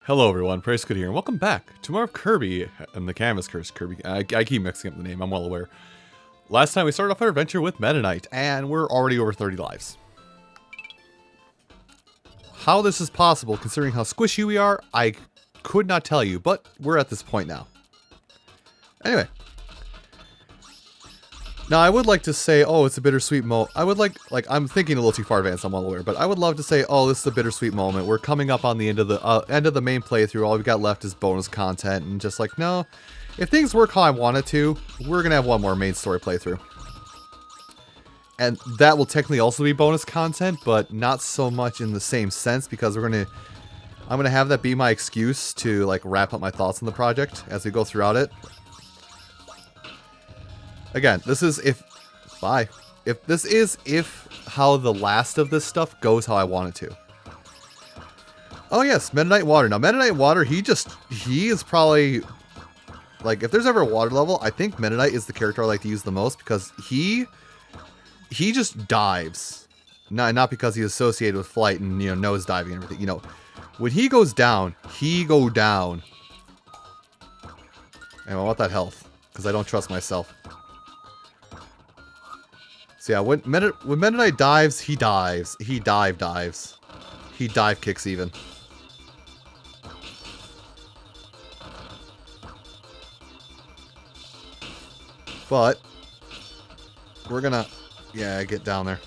Hello everyone, Praise here, and welcome back to more of Kirby and the Canvas Curse. Kirby, I keep mixing up the name, I'm well aware. Last time we started off our adventure with Meta Knight, and we're already over 30 lives. How this is possible, considering how squishy we are, I could not tell you, but we're at this point now. Anyway. Now, I would like to say, oh, it's a bittersweet moment. I would like, I'm thinking a little too far advanced, I'm well aware, but I would love to say, oh, this is a bittersweet moment. We're coming up on the end of the main playthrough. All we've got left is bonus content, and just like, no, if things work how I want it to, we're gonna have one more main story playthrough. And that will technically also be bonus content, but not so much in the same sense, because I'm gonna have that be my excuse to, like, wrap up my thoughts on the project as we go throughout it. Again, this is if how the last of this stuff goes how I want it to. Oh yes, Meta Knight Water. Now Meta Knight Water, he is probably, like, if there's ever a water level, I think Meta Knight is the character I like to use the most, because he just dives. Not because he's associated with flight and, you know, nose diving and everything. You know, when he goes down, he go down. And I want that health, because I don't trust myself. So yeah, when Meta Knight dives, he dives. He dives. He dive kicks even. But we're gonna, yeah, get down there.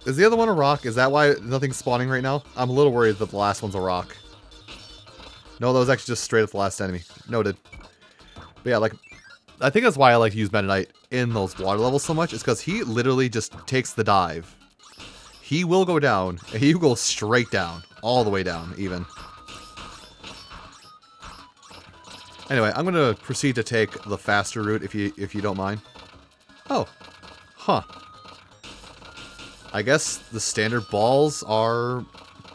Is the other one a rock? Is that why nothing's spawning right now? I'm a little worried that the last one's a rock. No, that was actually just straight up the last enemy. Noted. But yeah, like, I think that's why I like to use Meta Knight in those water levels so much, is because he literally just takes the dive. He will go down, and he will go straight down. All the way down, even. Anyway, I'm going to proceed to take the faster route, if you don't mind. Oh. Huh. I guess the standard balls are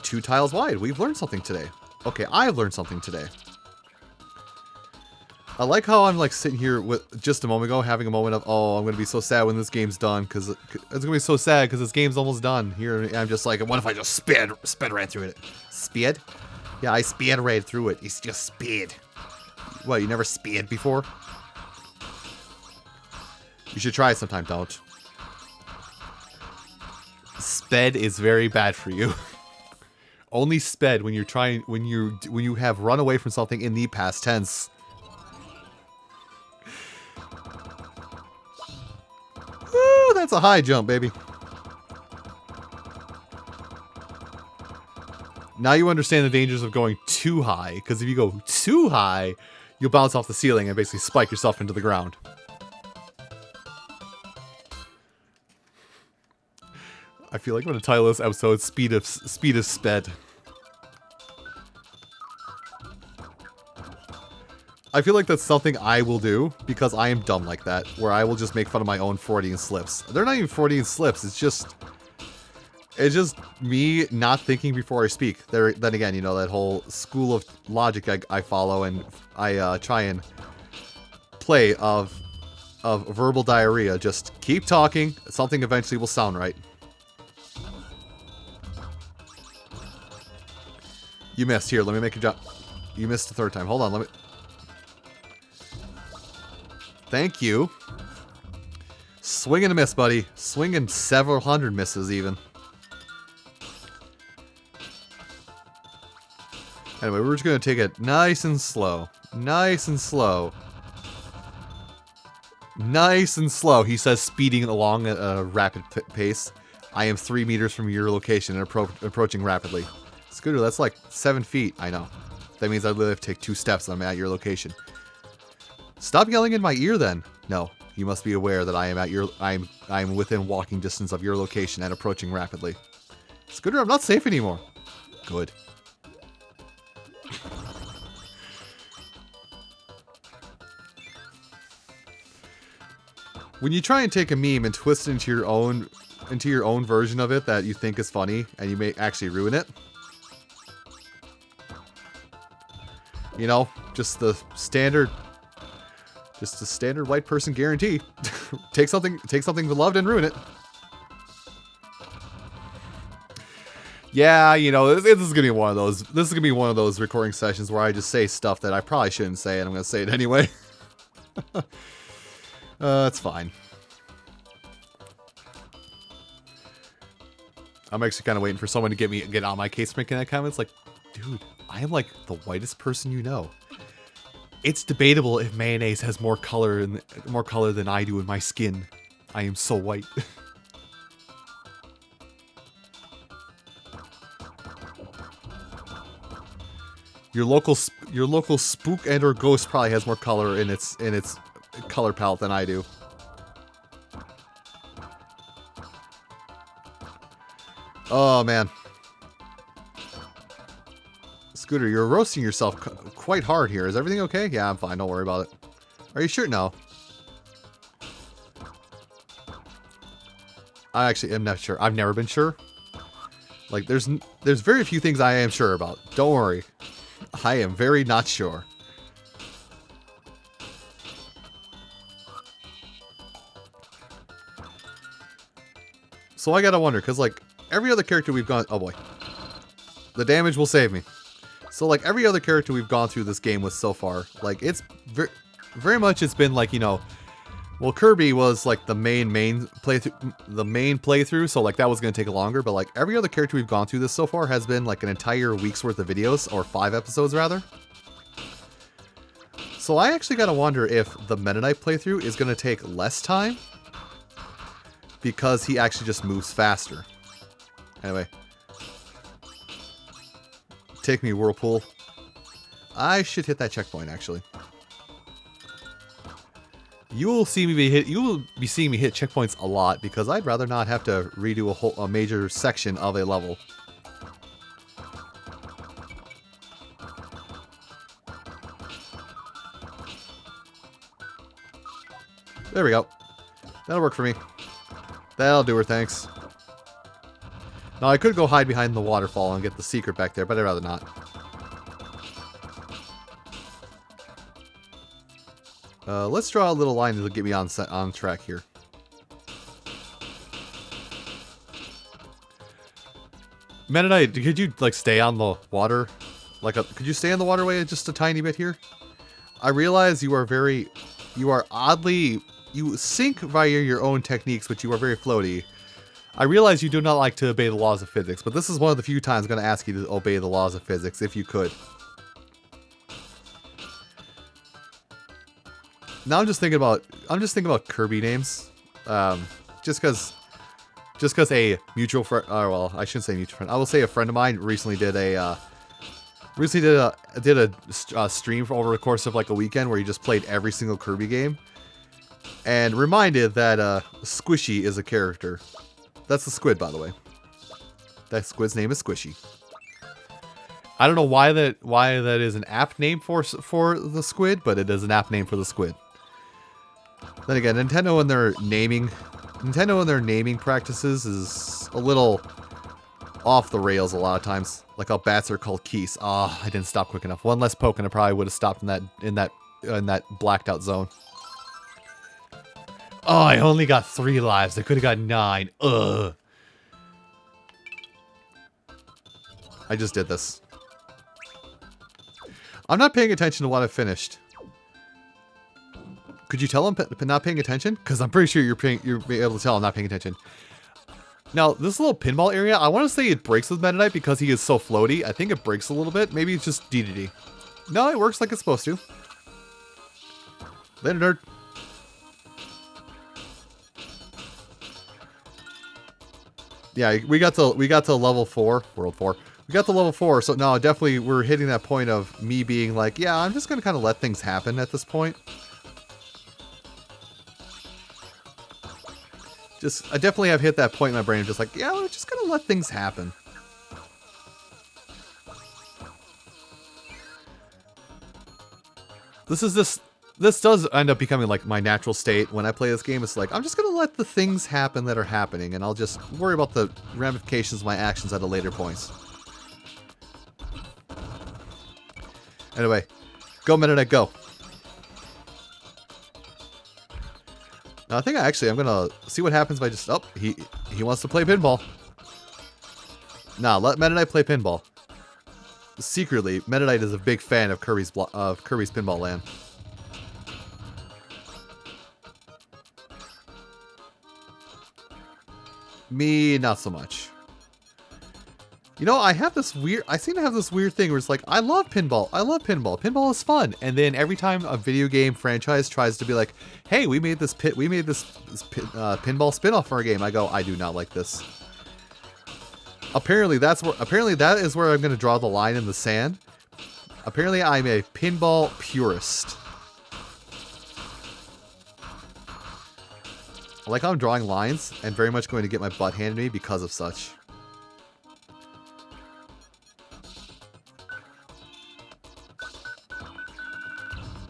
2 tiles wide. We've learned something today. Okay, I've learned something today. I like how I'm, like, sitting here with just a moment ago having a moment of, oh, I'm going to be so sad when this game's done, because it's going to be so sad because this game's almost done. Here, I'm just like, what if I just sped ran through it? Sped? Yeah, I sped ran through it. It's just sped. What, you never sped before? You should try it sometime, don't. Sped is very bad for you. Only sped when you have run away from something in the past tense. Woo, that's a high jump, baby. Now you understand the dangers of going too high, because if you go too high, you'll bounce off the ceiling and basically spike yourself into the ground. I feel like I'm going to title this episode Speed of Sped. I feel like that's something I will do, because I am dumb like that, where I will just make fun of my own Freudian slips. They're not even Freudian slips, it's just me not thinking before I speak. Then again, you know, that whole school of logic I follow, and I try and play of verbal diarrhea. Just keep talking, something eventually will sound right. You missed. Here, let me make a jump. You missed the 3rd time. Hold on, let me... Thank you. Swing and a miss, buddy. Swinging several hundred misses, even. Anyway, we're just going to take it nice and slow. Nice and slow. Nice and slow. He says, speeding along at a rapid pace. I am 3 meters from your location and approaching rapidly. Scooter, that's like 7 feet. I know. That means I literally have to take 2 steps and I'm at your location. Stop yelling in my ear then. No, you must be aware that I am at your I'm within walking distance of your location and approaching rapidly. Scooter, I'm not safe anymore. Good. When you try and take a meme and twist it into your own version of it that you think is funny, and you may actually ruin it. You know, just the standard Just a standard white person guarantee. Take something beloved and ruin it. Yeah, you know, this is gonna be one of those. This is gonna be one of those recording sessions where I just say stuff that I probably shouldn't say, and I'm gonna say it anyway. That's fine. I'm actually kind of waiting for someone to get on my case for making that comment. It's like, dude, I am like the whitest person you know. It's debatable if mayonnaise has more color than I do in my skin. I am so white. Your local spook and or ghost probably has more color in its color palette than I do. Oh man. Scooter, you're roasting yourself quite hard here. Is everything okay? Yeah, I'm fine. Don't worry about it. Are you sure? No. I actually am not sure. I've never been sure. Like, there's very few things I am sure about. Don't worry. I am very not sure. So I gotta wonder, because, like, every other character we've gone... Oh, boy. The damage will save me. So, like, every other character we've gone through this game with so far, like, it's very much it's been, like, you know... Well, Kirby was, like, the main playthrough, so, like, that was going to take longer, but, like, every other character we've gone through this so far has been, like, an entire week's worth of videos, or 5 episodes, rather. So I actually gotta wonder if the Meta Knight playthrough is going to take less time, because he actually just moves faster. Anyway. Take me, Whirlpool. I should hit that checkpoint, actually. You will see me you will be seeing me hit checkpoints a lot because I'd rather not have to redo a major section of a level. There we go. That'll work for me. That'll do her, thanks. Now I could go hide behind the waterfall and get the secret back there, but I'd rather not. Let's draw a little line to get me on track here. Meta Knight, could you like stay on the water? Could you stay on the waterway just a tiny bit here? I realize you sink via your own techniques, but you are very floaty. I realize you do not like to obey the laws of physics, but this is one of the few times I'm going to ask you to obey the laws of physics, if you could. Now I'm just thinking about Kirby names, just because a mutual friend, well, I shouldn't say mutual friend. I will say a friend of mine recently did a stream for over the course of like a weekend where he just played every single Kirby game, and reminded that Squishy is a character. That's the squid, by the way. That squid's name is Squishy. I don't know why that is an apt name for the squid, but it is an apt name for the squid. Then again, Nintendo and their naming practices is a little off the rails a lot of times. Like how bats are called Keys. Ah, I didn't stop quick enough. One less poke and I probably would have stopped in that blacked out zone. Oh, I only got 3 lives. I could have got 9. Ugh. I just did this. I'm not paying attention to what I finished. Could you tell I'm not paying attention? Because I'm pretty sure you're able to tell I'm not paying attention. Now, this little pinball area, I want to say it breaks with Meta Knight because he is so floaty. I think it breaks a little bit. Maybe it's just DDD. No, it works like it's supposed to. Later, nerd. Yeah, we got to level 4, world 4. We got to level 4, so now definitely we're hitting that point of me being like, yeah, I'm just gonna kind of let things happen at this point. I definitely have hit that point in my brain of just like, yeah, we're just gonna let things happen. This does end up becoming like my natural state when I play this game. It's like, I'm just gonna let the things happen that are happening, and I'll just worry about the ramifications of my actions at a later point. Anyway, go Meta Knight, go. Now, I think I'm gonna see what happens if I just... Oh, he wants to play pinball. Nah, let Meta Knight play pinball. Secretly, Meta Knight is a big fan of Kirby's Pinball Land. Me, not so much. You know, I seem to have this weird thing where it's like, I love pinball. I love pinball. Pinball is fun. And then every time a video game franchise tries to be like, hey, we made this pinball spin-off for our game, I go, I do not like this. Apparently that is where I'm going to draw the line in the sand. Apparently I'm a pinball purist. I like how I'm drawing lines and very much going to get my butt handed to me because of such.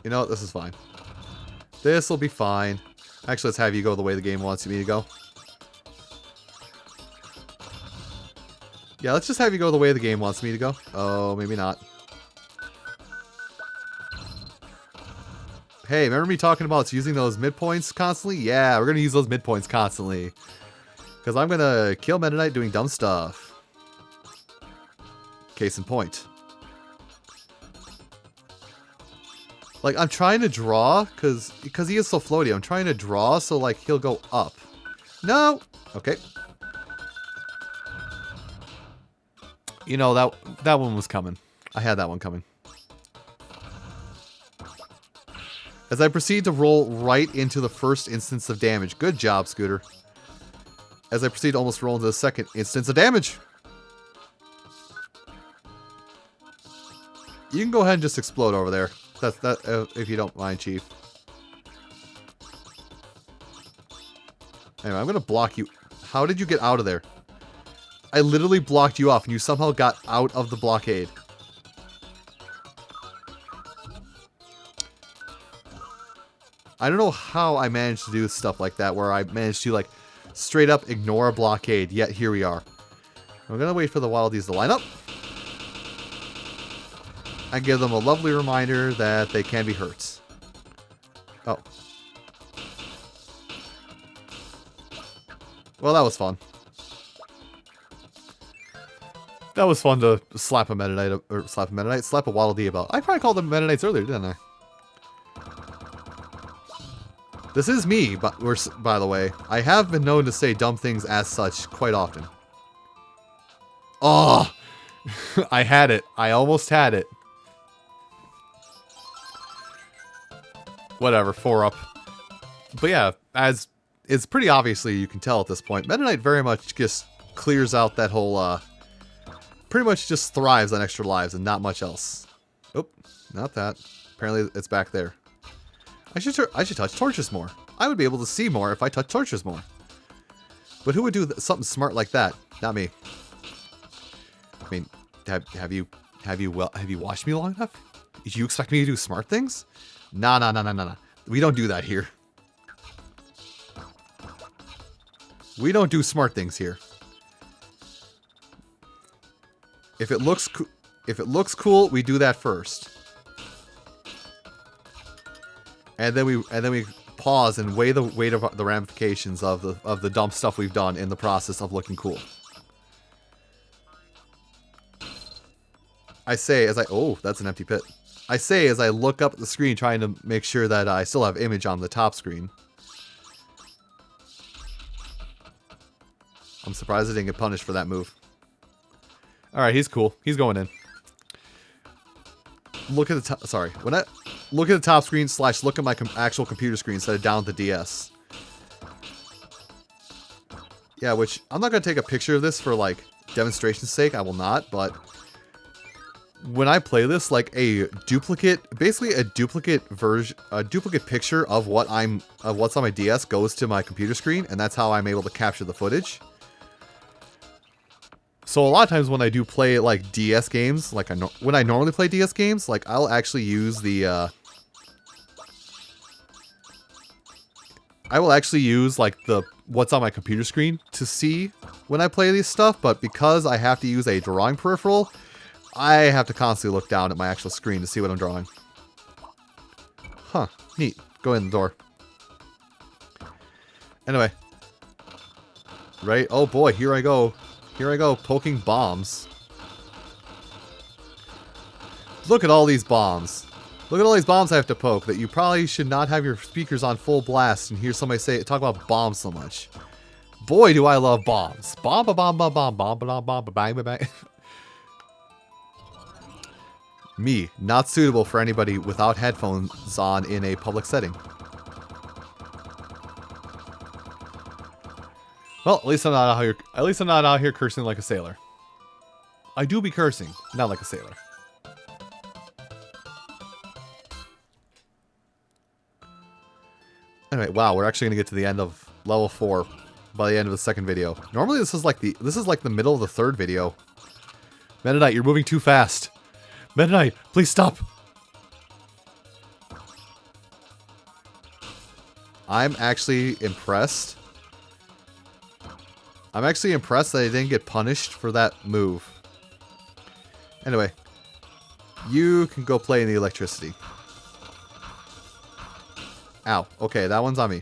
You know what? This is fine. This will be fine. Actually, let's have you go the way the game wants me to go. Yeah, let's just have you go the way the game wants me to go. Oh, maybe not. Hey, remember me talking about using those midpoints constantly? Yeah, we're going to use those midpoints constantly. Because I'm going to kill Meta Knight doing dumb stuff. Case in point. Like, I'm trying to draw, because he is so floaty. I'm trying to draw so, like, he'll go up. No! Okay. You know, that one was coming. I had that one coming. As I proceed to roll right into the first instance of damage. Good job, Scooter. As I proceed to almost roll into the second instance of damage. You can go ahead and just explode over there. If you don't mind, Chief. Anyway, I'm going to block you. How did you get out of there? I literally blocked you off, and you somehow got out of the blockade. I don't know how I managed to do stuff like that, where I managed to, like, straight up ignore a blockade, yet here we are. I'm going to wait for the Wildies to line up. And give them a lovely reminder that they can be hurt. Oh. Well, that was fun. That was fun to slap a Meta Knight, slap a Waddle Dee about. I probably called them Meta Knights earlier, didn't I? This is me, by the way. I have been known to say dumb things as such quite often. Oh! I had it. I almost had it. Whatever, 4 up. But yeah, as it's pretty obviously you can tell at this point, Meta Knight very much just clears out that whole, pretty much just thrives on extra lives and not much else. Oop, not that. Apparently it's back there. I should touch torches more. I would be able to see more if I touch torches more. But who would do something smart like that? Not me. I mean, have you watched me long enough? Did you expect me to do smart things? Nah. We don't do that here. We don't do smart things here. If it looks cool, we do that first. And then we pause and weigh the weight of the ramifications of the dumb stuff we've done in the process of looking cool. I say as oh, that's an empty pit. I say as I look up at the screen trying to make sure that I still have image on the top screen. I'm surprised I didn't get punished for that move. Alright, he's cool. He's going in. Look at the top. Sorry. When I look at the top screen / look at my actual computer screen instead of down at the DS. Yeah, which I'm not going to take a picture of this for like demonstration's sake. I will not, but when I play this, like basically a duplicate picture of what's on my DS goes to my computer screen, and that's how I'm able to capture the footage. So a lot of times when I do play like DS games, like when I normally play DS games, like I'll actually use I will actually use like what's on my computer screen to see when I play these stuff, but because I have to use a drawing peripheral, I have to constantly look down at my actual screen to see what I'm drawing. Huh, neat. Go in the door. Anyway. Right? Oh boy, here I go. Here I go, poking bombs. Look at all these bombs. Look at all these bombs I have to poke that you probably should not have your speakers on full blast and hear somebody talk about bombs so much. Boy, do I love bombs. Bomb, bomb, bomb, bomb, bomb, bomb, bomb, bomb, bang, bang, bang. Me, not suitable for anybody without headphones on in a public setting. Well, at least I'm not out here. At least I'm not out here cursing like a sailor. I do be cursing, not like a sailor. Anyway, wow, we're actually gonna get to the end of level 4 by the end of the second video. Normally, this is like the middle of the third video. Meta Knight, you're moving too fast. Meta Knight, please stop. I'm actually impressed. I'm actually impressed that I didn't get punished for that move. Anyway, you can go play in the electricity. Ow. Okay, that one's on me.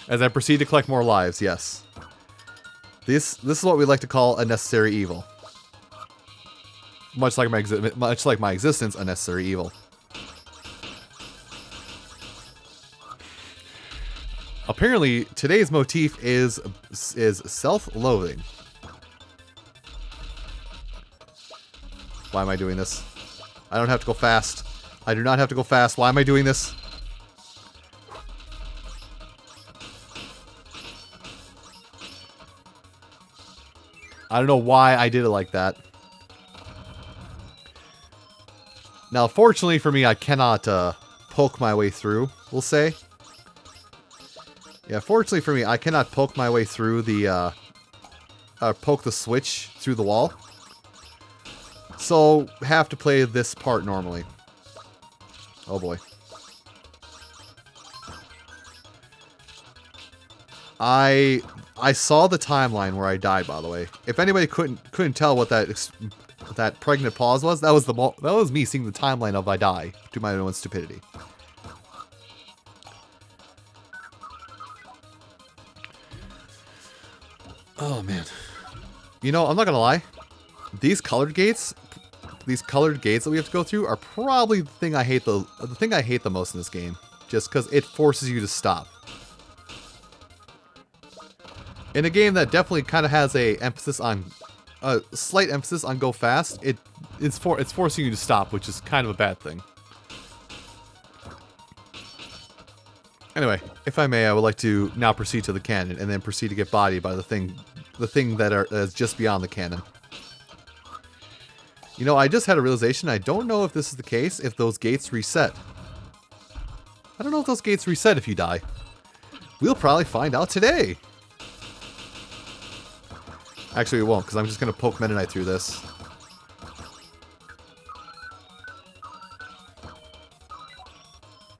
As I proceed to collect more lives, yes. This is what we like to call a necessary evil. Much like my existence, a necessary evil. Apparently, today's motif is self-loathing. Why am I doing this? I don't have to go fast. I do not have to go fast. Why am I doing this? I don't know why I did it like that. Now, fortunately for me, I cannot poke my way through, we'll say. Yeah, fortunately for me, I cannot poke my way through the, poke the switch through the wall. So, have to play this part normally. Oh boy. I saw the timeline where I died, by the way. If anybody couldn't tell what that pregnant pause was, that was me seeing the timeline of I die to my own stupidity. Oh man. You know, I'm not gonna lie. These colored gates that we have to go through are probably the thing I hate the most in this game. Just because it forces you to stop. In a game that definitely kind of has a slight emphasis on go fast, it's forcing you to stop, which is kind of a bad thing. Anyway, if I may, I would like to now proceed to the cannon and then proceed to get bodied by the thing that is just beyond the cannon. You know, I just had a realization. I don't know if this is the case if those gates reset. I don't know if those gates reset if you die. We'll probably find out today. Actually, we won't, because I'm just going to poke Meta Knight through this.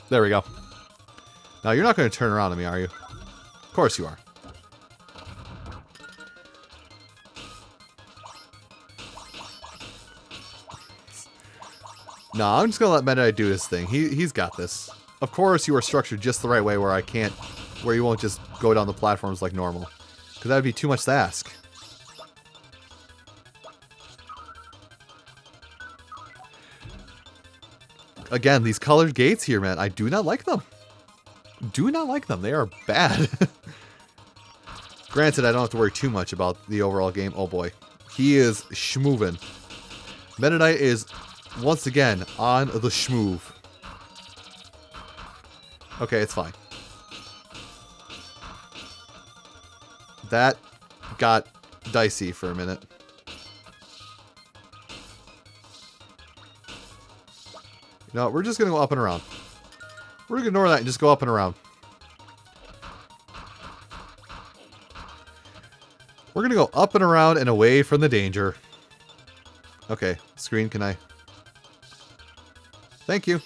There we go. Now, you're not going to turn around on me, are you? Of course you are. No, I'm just going to let Meta Knight do his thing. He's got this. Of course, you are structured just the right way where you won't just go down the platforms like normal. Because that would be too much to ask. Again, these colored gates here, man, I do not like them. Do not like them. They are bad. Granted, I don't have to worry too much about the overall game. Oh boy. He is schmoovin'. Meta Knight is, once again, on the schmoove. Okay, it's fine. That got dicey for a minute. No, we're just going to go up and around. We're going to ignore that and just go up and around. We're going to go up and around and away from the danger. Okay, screen, can I? Thank you.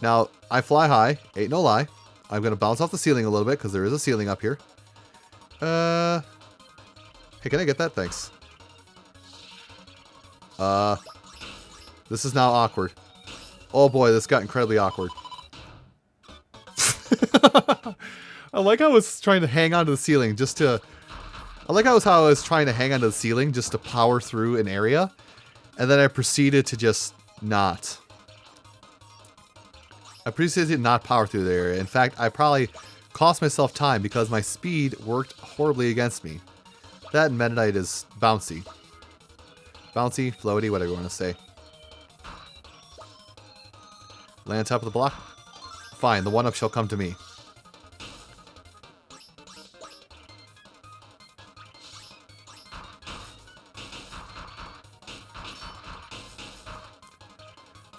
Now, I fly high. Ain't no lie. I'm going to bounce off the ceiling a little bit because there is a ceiling up here. Hey, can I get that? Thanks. This is now awkward. Oh boy, this got incredibly awkward. I like how I was trying to hang onto the ceiling just to... I like how I was trying to hang onto the ceiling just to power through an area. And then I proceeded to just not. I proceeded to not power through the area. In fact, I probably cost myself time because my speed worked horribly against me. That and Meta Knight is bouncy. Bouncy, floaty, whatever you want to say. Land on top of the block? Fine, the one-up shall come to me.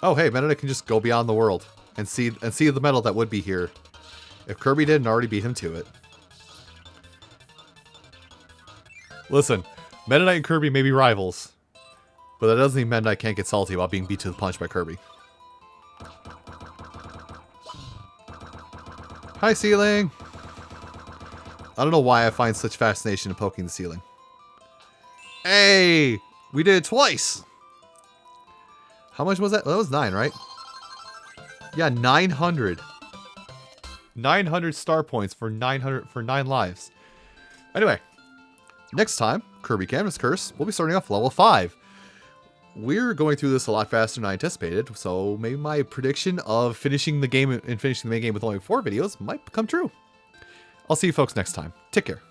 Oh, hey, Meta Knight can just go beyond the world and see the metal that would be here if Kirby didn't already beat him to it. Listen, Meta Knight and Kirby may be rivals, but that doesn't mean Meta Knight can't get salty about being beat to the punch by Kirby. Hi, ceiling! I don't know why I find such fascination in poking the ceiling. Hey! We did it twice! How much was that? Well, that was 9, right? Yeah, 900. 900 star points for 9 lives. Anyway, next time, Kirby Canvas Curse, we'll be starting off level 5. We're going through this a lot faster than I anticipated, so maybe my prediction of finishing the game and finishing the main game with only 4 videos might come true. I'll see you folks next time. Take care.